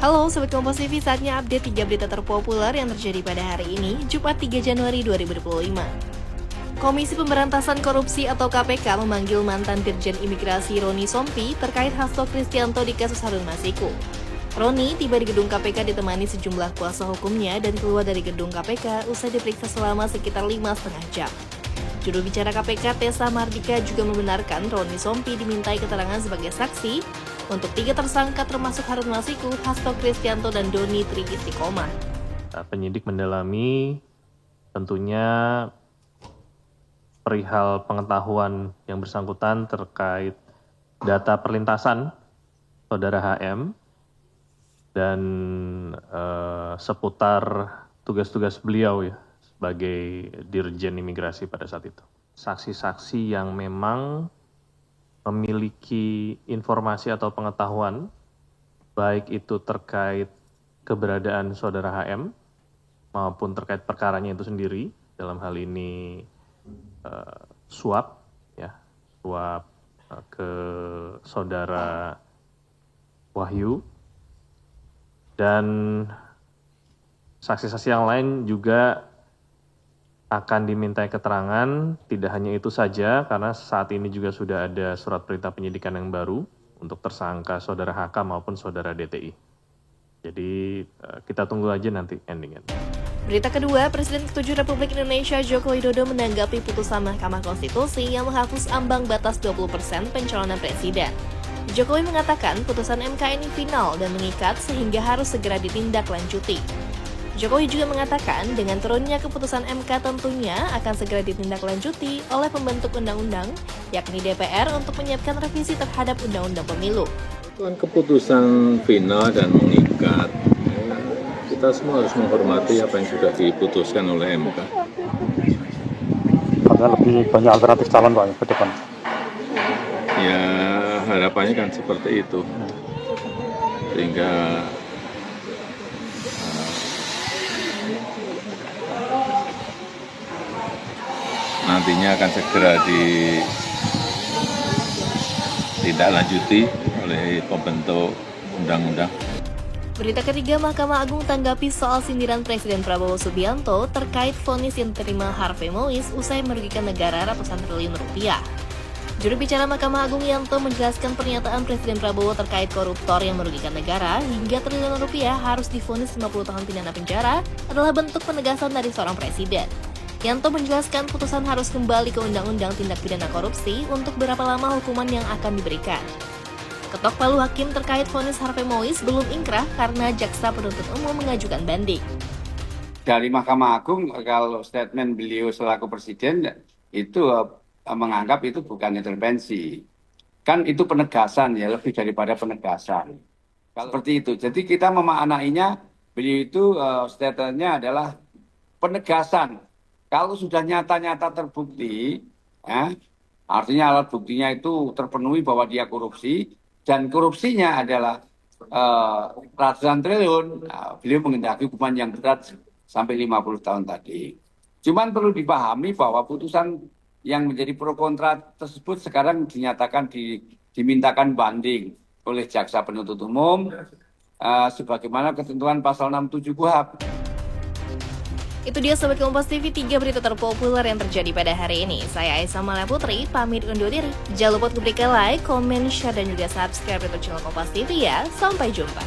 Halo Sobat Kompas TV, saatnya update 3 berita terpopuler yang terjadi pada hari ini, Jumat 3 Januari 2025. Komisi Pemberantasan Korupsi atau KPK memanggil mantan Dirjen Imigrasi Roni Sompi terkait Hasto Kristianto di kasus Harun Masiku. Roni tiba di gedung KPK ditemani sejumlah kuasa hukumnya dan keluar dari gedung KPK usai diperiksa selama sekitar 5,5 jam. Juru bicara KPK Tessa Mardika juga membenarkan Roni Sompi dimintai keterangan sebagai saksi untuk 3 tersangka termasuk Harun Masiku, Hasto Kristianto, dan Doni Tri Istiqomah. Penyidik mendalami tentunya perihal pengetahuan yang bersangkutan terkait data perlintasan saudara HM dan seputar tugas-tugas beliau ya sebagai Dirjen Imigrasi pada saat itu. Saksi-saksi yang memang memiliki informasi atau pengetahuan, baik itu terkait keberadaan saudara HM maupun terkait perkaranya itu sendiri, dalam hal ini suap ke saudara Wahyu, dan saksi-saksi yang lain juga akan dimintai keterangan. Tidak hanya itu saja, karena saat ini juga sudah ada surat perintah penyidikan yang baru untuk tersangka saudara HK maupun saudara DTI. Jadi kita tunggu aja nanti endingnya. Berita kedua, Presiden ke-7 Republik Indonesia Joko Widodo menanggapi putusan Mahkamah Konstitusi yang menghapus ambang batas 20% pencalonan presiden. Jokowi mengatakan putusan MK ini final dan mengikat sehingga harus segera ditindaklanjuti. Jokowi juga mengatakan dengan turunnya keputusan MK tentunya akan segera ditindaklanjuti oleh pembentuk undang-undang, yakni DPR, untuk menyiapkan revisi terhadap undang-undang pemilu. Itu kan keputusan final dan mengikat. Kita semua harus menghormati apa yang sudah diputuskan oleh MK. Karena lebih banyak alternatif calon Pak ke depan. Ya harapannya kan seperti itu. Sehingga nantinya akan segera ditindaklanjuti oleh pembentuk undang-undang. Berita ketiga, Mahkamah Agung tanggapi soal sindiran Presiden Prabowo Subianto terkait vonis yang diterima Harvey Mois usai merugikan negara ratusan triliun rupiah. Juru bicara Mahkamah Agung Yanto menjelaskan pernyataan Presiden Prabowo terkait koruptor yang merugikan negara hingga triliunan rupiah harus divonis 50 tahun pidana penjara adalah bentuk penegasan dari seorang presiden. Yanto menjelaskan putusan harus kembali ke Undang-Undang Tindak Pidana Korupsi untuk berapa lama hukuman yang akan diberikan. Ketok palu hakim terkait vonis Harvey Mois belum ingkrah karena jaksa penuntut umum mengajukan banding. Dari Mahkamah Agung, kalau statement beliau selaku presiden itu menganggap itu bukan intervensi. Kan itu penegasan ya, lebih daripada penegasan. Kalau seperti itu, jadi kita memaknainya beliau itu statementnya adalah penegasan. Kalau sudah nyata-nyata terbukti, ya, artinya alat buktinya itu terpenuhi bahwa dia korupsi, dan korupsinya adalah ratusan triliun, beliau mengendaki hukuman yang berat sampai 50 tahun tadi. Cuman perlu dipahami bahwa putusan yang menjadi pro kontra tersebut sekarang dinyatakan dimintakan banding oleh jaksa penuntut umum sebagaimana ketentuan pasal 67 KUHP. Itu dia Sobat Kompas TV, 3 berita terpopuler yang terjadi pada hari ini. Saya Aisyah Malaya Putri, pamit undur diri. Jangan lupa untuk berikan like, comment, share, dan juga subscribe untuk channel Kompas TV ya. Sampai jumpa.